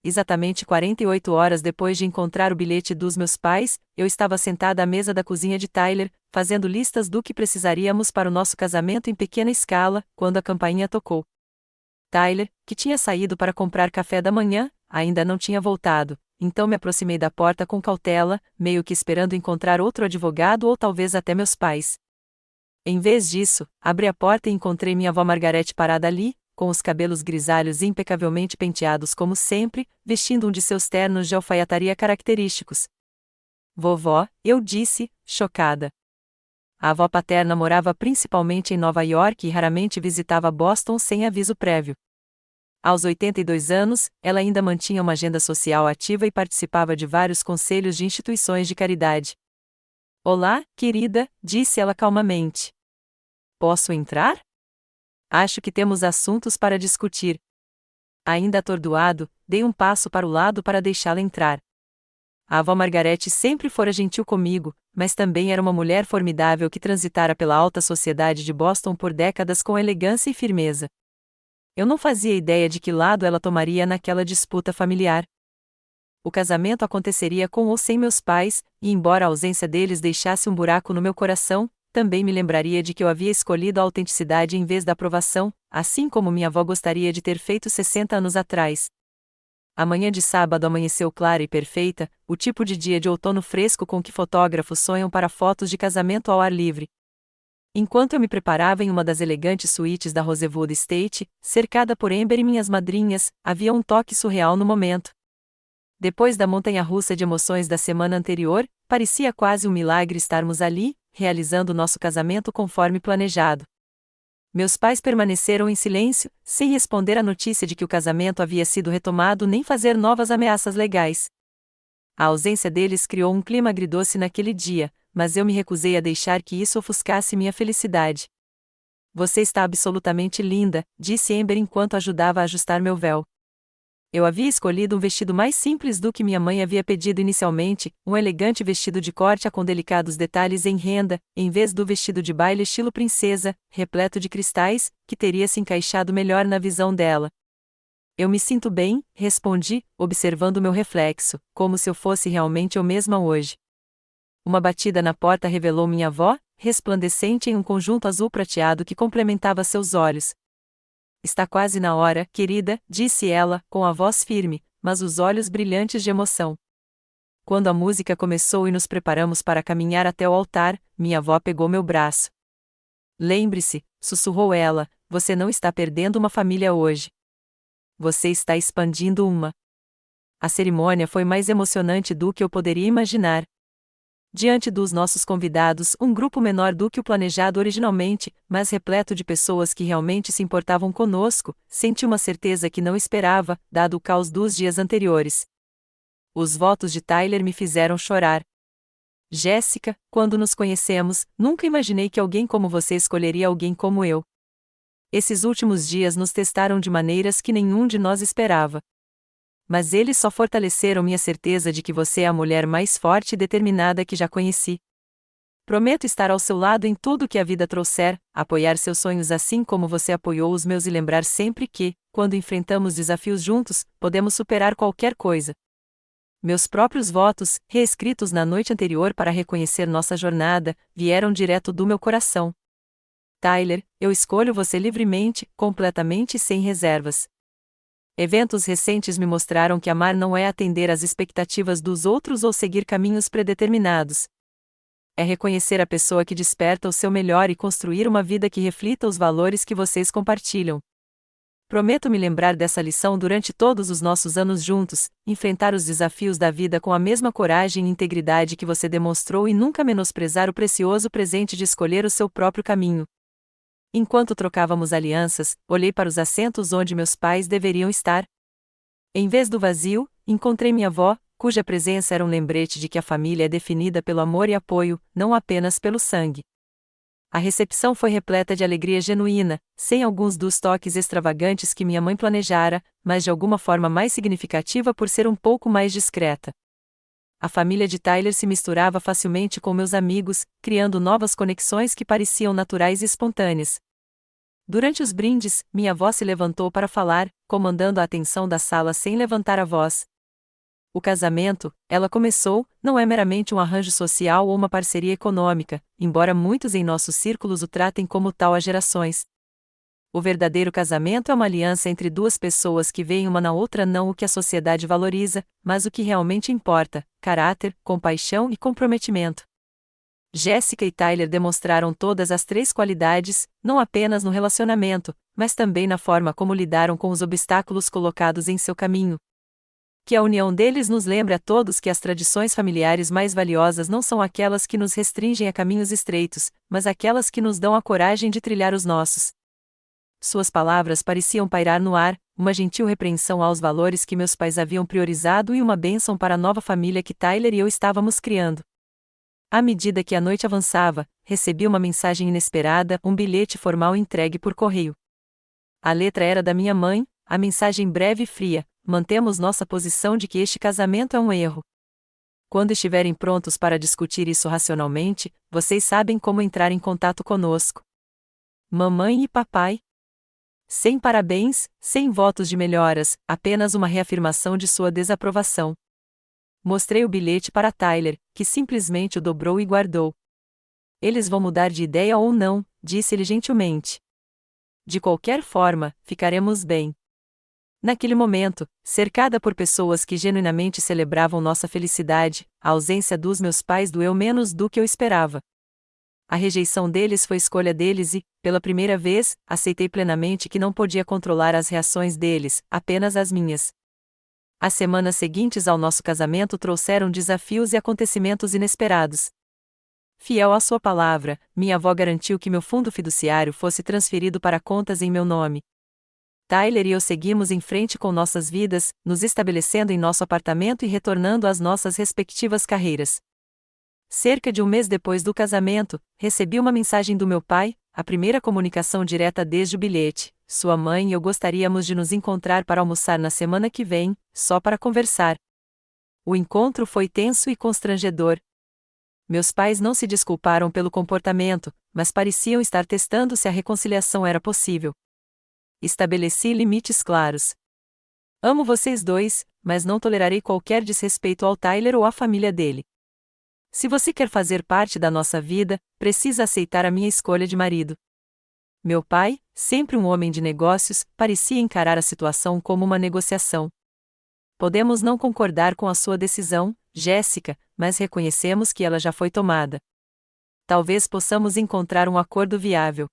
Exatamente 48 horas depois de encontrar o bilhete dos meus pais, eu estava sentada à mesa da cozinha de Tyler, fazendo listas do que precisaríamos para o nosso casamento em pequena escala, quando a campainha tocou. Tyler, que tinha saído para comprar café da manhã, ainda não tinha voltado, então me aproximei da porta com cautela, meio que esperando encontrar outro advogado ou talvez até meus pais. Em vez disso, abri a porta e encontrei minha avó Margarete parada ali, com os cabelos grisalhos impecavelmente penteados como sempre, vestindo um de seus ternos de alfaiataria característicos. Vovó, eu disse, chocada. A avó paterna morava principalmente em Nova York e raramente visitava Boston sem aviso prévio. Aos 82 anos, ela ainda mantinha uma agenda social ativa e participava de vários conselhos de instituições de caridade. Olá, querida, disse ela calmamente. Posso entrar? Acho que temos assuntos para discutir. Ainda atordoado, dei um passo para o lado para deixá-la entrar. A avó Margarete sempre fora gentil comigo, mas também era uma mulher formidável que transitara pela alta sociedade de Boston por décadas com elegância e firmeza. Eu não fazia ideia de que lado ela tomaria naquela disputa familiar. O casamento aconteceria com ou sem meus pais, e embora a ausência deles deixasse um buraco no meu coração, também me lembraria de que eu havia escolhido a autenticidade em vez da aprovação, assim como minha avó gostaria de ter feito 60 anos atrás. A manhã de sábado amanheceu clara e perfeita, o tipo de dia de outono fresco com que fotógrafos sonham para fotos de casamento ao ar livre. Enquanto eu me preparava em uma das elegantes suítes da Rosewood Estate, cercada por Amber e minhas madrinhas, havia um toque surreal no momento. Depois da montanha-russa de emoções da semana anterior, parecia quase um milagre estarmos ali, realizando nosso casamento conforme planejado. Meus pais permaneceram em silêncio, sem responder à notícia de que o casamento havia sido retomado nem fazer novas ameaças legais. A ausência deles criou um clima agridoce naquele dia, mas eu me recusei a deixar que isso ofuscasse minha felicidade. Você está absolutamente linda, disse Amber enquanto ajudava a ajustar meu véu. Eu havia escolhido um vestido mais simples do que minha mãe havia pedido inicialmente, um elegante vestido de corte com delicados detalhes em renda, em vez do vestido de baile estilo princesa, repleto de cristais, que teria se encaixado melhor na visão dela. Eu me sinto bem, respondi, observando meu reflexo, como se eu fosse realmente eu mesma hoje. Uma batida na porta revelou minha avó, resplandecente em um conjunto azul prateado que complementava seus olhos. Está quase na hora, querida, disse ela, com a voz firme, mas os olhos brilhantes de emoção. Quando a música começou e nos preparamos para caminhar até o altar, minha avó pegou meu braço. Lembre-se, sussurrou ela, você não está perdendo uma família hoje. Você está expandindo uma. A cerimônia foi mais emocionante do que eu poderia imaginar. Diante dos nossos convidados, um grupo menor do que o planejado originalmente, mas repleto de pessoas que realmente se importavam conosco, senti uma certeza que não esperava, dado o caos dos dias anteriores. Os votos de Tyler me fizeram chorar. Jéssica, quando nos conhecemos, nunca imaginei que alguém como você escolheria alguém como eu. Esses últimos dias nos testaram de maneiras que nenhum de nós esperava. Mas eles só fortaleceram minha certeza de que você é a mulher mais forte e determinada que já conheci. Prometo estar ao seu lado em tudo que a vida trouxer, apoiar seus sonhos assim como você apoiou os meus e lembrar sempre que, quando enfrentamos desafios juntos, podemos superar qualquer coisa. Meus próprios votos, reescritos na noite anterior para reconhecer nossa jornada, vieram direto do meu coração. Tyler, eu escolho você livremente, completamente e sem reservas. Eventos recentes me mostraram que amar não é atender às expectativas dos outros ou seguir caminhos predeterminados. É reconhecer a pessoa que desperta o seu melhor e construir uma vida que reflita os valores que vocês compartilham. Prometo me lembrar dessa lição durante todos os nossos anos juntos, enfrentar os desafios da vida com a mesma coragem e integridade que você demonstrou e nunca menosprezar o precioso presente de escolher o seu próprio caminho. Enquanto trocávamos alianças, olhei para os assentos onde meus pais deveriam estar. Em vez do vazio, encontrei minha avó, cuja presença era um lembrete de que a família é definida pelo amor e apoio, não apenas pelo sangue. A recepção foi repleta de alegria genuína, sem alguns dos toques extravagantes que minha mãe planejara, mas de alguma forma mais significativa por ser um pouco mais discreta. A família de Tyler se misturava facilmente com meus amigos, criando novas conexões que pareciam naturais e espontâneas. Durante os brindes, minha avó se levantou para falar, comandando a atenção da sala sem levantar a voz. O casamento, ela começou, não é meramente um arranjo social ou uma parceria econômica, embora muitos em nossos círculos o tratem como tal há gerações. O verdadeiro casamento é uma aliança entre duas pessoas que veem uma na outra não o que a sociedade valoriza, mas o que realmente importa: caráter, compaixão e comprometimento. Jéssica e Tyler demonstraram todas as três qualidades, não apenas no relacionamento, mas também na forma como lidaram com os obstáculos colocados em seu caminho. Que a união deles nos lembre a todos que as tradições familiares mais valiosas não são aquelas que nos restringem a caminhos estreitos, mas aquelas que nos dão a coragem de trilhar os nossos. Suas palavras pareciam pairar no ar, uma gentil repreensão aos valores que meus pais haviam priorizado e uma bênção para a nova família que Tyler e eu estávamos criando. À medida que a noite avançava, recebi uma mensagem inesperada, um bilhete formal entregue por correio. A letra era da minha mãe, a mensagem breve e fria: mantemos nossa posição de que este casamento é um erro. Quando estiverem prontos para discutir isso racionalmente, vocês sabem como entrar em contato conosco. Mamãe e papai. Sem parabéns, sem votos de melhoras, apenas uma reafirmação de sua desaprovação. Mostrei o bilhete para Tyler, que simplesmente o dobrou e guardou. Eles vão mudar de ideia ou não, disse ele gentilmente. De qualquer forma, ficaremos bem. Naquele momento, cercada por pessoas que genuinamente celebravam nossa felicidade, a ausência dos meus pais doeu menos do que eu esperava. A rejeição deles foi escolha deles e, pela primeira vez, aceitei plenamente que não podia controlar as reações deles, apenas as minhas. As semanas seguintes ao nosso casamento trouxeram desafios e acontecimentos inesperados. Fiel à sua palavra, minha avó garantiu que meu fundo fiduciário fosse transferido para contas em meu nome. Tyler e eu seguimos em frente com nossas vidas, nos estabelecendo em nosso apartamento e retornando às nossas respectivas carreiras. Cerca de um mês depois do casamento, recebi uma mensagem do meu pai, a primeira comunicação direta desde o bilhete: sua mãe e eu gostaríamos de nos encontrar para almoçar na semana que vem, só para conversar. O encontro foi tenso e constrangedor. Meus pais não se desculparam pelo comportamento, mas pareciam estar testando se a reconciliação era possível. Estabeleci limites claros. Amo vocês dois, mas não tolerarei qualquer desrespeito ao Tyler ou à família dele. Se você quer fazer parte da nossa vida, precisa aceitar a minha escolha de marido. Meu pai, sempre um homem de negócios, parecia encarar a situação como uma negociação. Podemos não concordar com a sua decisão, Jéssica, mas reconhecemos que ela já foi tomada. Talvez possamos encontrar um acordo viável.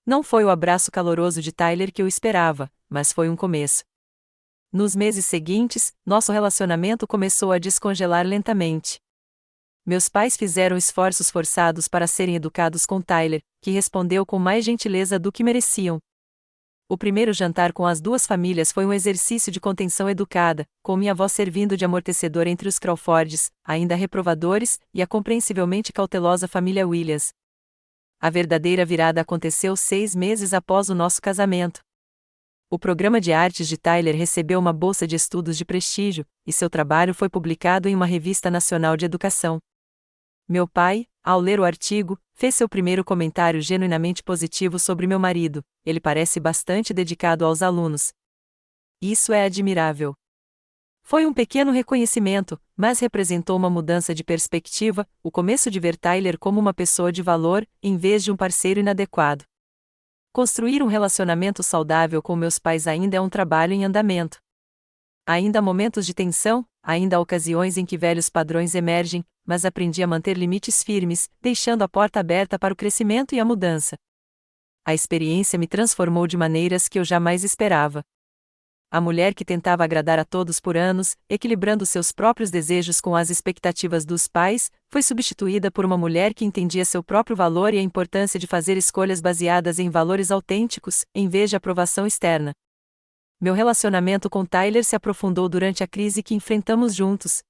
Não foi o abraço caloroso de Tyler que eu esperava, mas foi um começo. Nos meses seguintes, nosso relacionamento começou a descongelar lentamente. Meus pais fizeram esforços forçados para serem educados com Tyler, que respondeu com mais gentileza do que mereciam. O primeiro jantar com as duas famílias foi um exercício de contenção educada, com minha avó servindo de amortecedor entre os Crawfords, ainda reprovadores, e a compreensivelmente cautelosa família Williams. A verdadeira virada aconteceu 6 meses após o nosso casamento. O programa de artes de Tyler recebeu uma bolsa de estudos de prestígio, e seu trabalho foi publicado em uma revista nacional de educação. Meu pai, ao ler o artigo, fez seu primeiro comentário genuinamente positivo sobre meu marido: ele parece bastante dedicado aos alunos. Isso é admirável. Foi um pequeno reconhecimento, mas representou uma mudança de perspectiva, o começo de ver Tyler como uma pessoa de valor, em vez de um parceiro inadequado. Construir um relacionamento saudável com meus pais ainda é um trabalho em andamento. Ainda há momentos de tensão, ainda há ocasiões em que velhos padrões emergem, mas aprendi a manter limites firmes, deixando a porta aberta para o crescimento e a mudança. A experiência me transformou de maneiras que eu jamais esperava. A mulher que tentava agradar a todos por anos, equilibrando seus próprios desejos com as expectativas dos pais, foi substituída por uma mulher que entendia seu próprio valor e a importância de fazer escolhas baseadas em valores autênticos, em vez de aprovação externa. Meu relacionamento com Tyler se aprofundou durante a crise que enfrentamos juntos.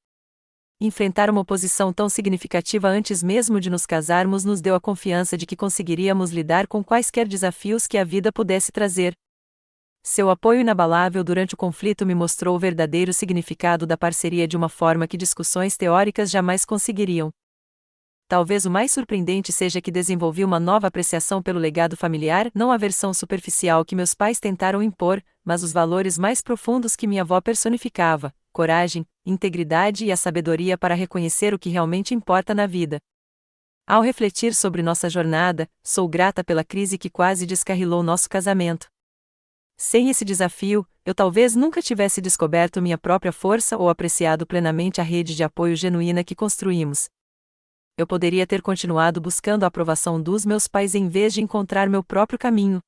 Enfrentar uma oposição tão significativa antes mesmo de nos casarmos nos deu a confiança de que conseguiríamos lidar com quaisquer desafios que a vida pudesse trazer. Seu apoio inabalável durante o conflito me mostrou o verdadeiro significado da parceria de uma forma que discussões teóricas jamais conseguiriam. Talvez o mais surpreendente seja que desenvolvi uma nova apreciação pelo legado familiar, não a versão superficial que meus pais tentaram impor, mas os valores mais profundos que minha avó personificava: coragem, integridade e a sabedoria para reconhecer o que realmente importa na vida. Ao refletir sobre nossa jornada, sou grata pela crise que quase descarrilou nosso casamento. Sem esse desafio, eu talvez nunca tivesse descoberto minha própria força ou apreciado plenamente a rede de apoio genuína que construímos. Eu poderia ter continuado buscando a aprovação dos meus pais em vez de encontrar meu próprio caminho.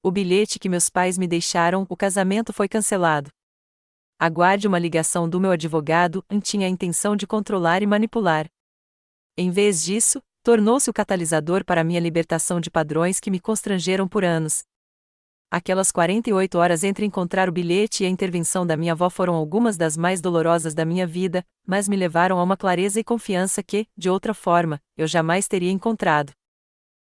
O bilhete que meus pais me deixaram: o casamento foi cancelado. Aguarde uma ligação do meu advogado, tinha a intenção de controlar e manipular. Em vez disso, tornou-se o catalisador para minha libertação de padrões que me constrangeram por anos. Aquelas 48 horas entre encontrar o bilhete e a intervenção da minha avó foram algumas das mais dolorosas da minha vida, mas me levaram a uma clareza e confiança que, de outra forma, eu jamais teria encontrado.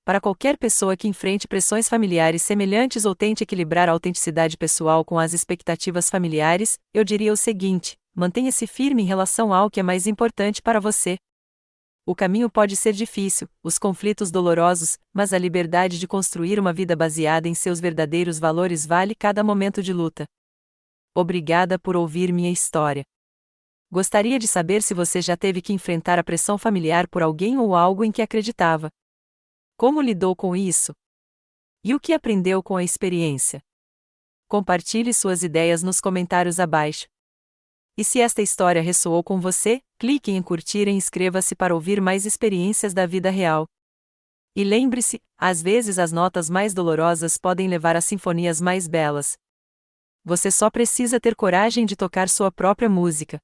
Para qualquer pessoa que enfrente pressões familiares semelhantes ou tente equilibrar a autenticidade pessoal com as expectativas familiares, eu diria o seguinte: mantenha-se firme em relação ao que é mais importante para você. O caminho pode ser difícil, os conflitos dolorosos, mas a liberdade de construir uma vida baseada em seus verdadeiros valores vale cada momento de luta. Obrigada por ouvir minha história. Gostaria de saber se você já teve que enfrentar a pressão familiar por alguém ou algo em que acreditava. Como lidou com isso? E o que aprendeu com a experiência? Compartilhe suas ideias nos comentários abaixo. E se esta história ressoou com você, clique em curtir e inscreva-se para ouvir mais experiências da vida real. E lembre-se, às vezes as notas mais dolorosas podem levar a sinfonias mais belas. Você só precisa ter coragem de tocar sua própria música.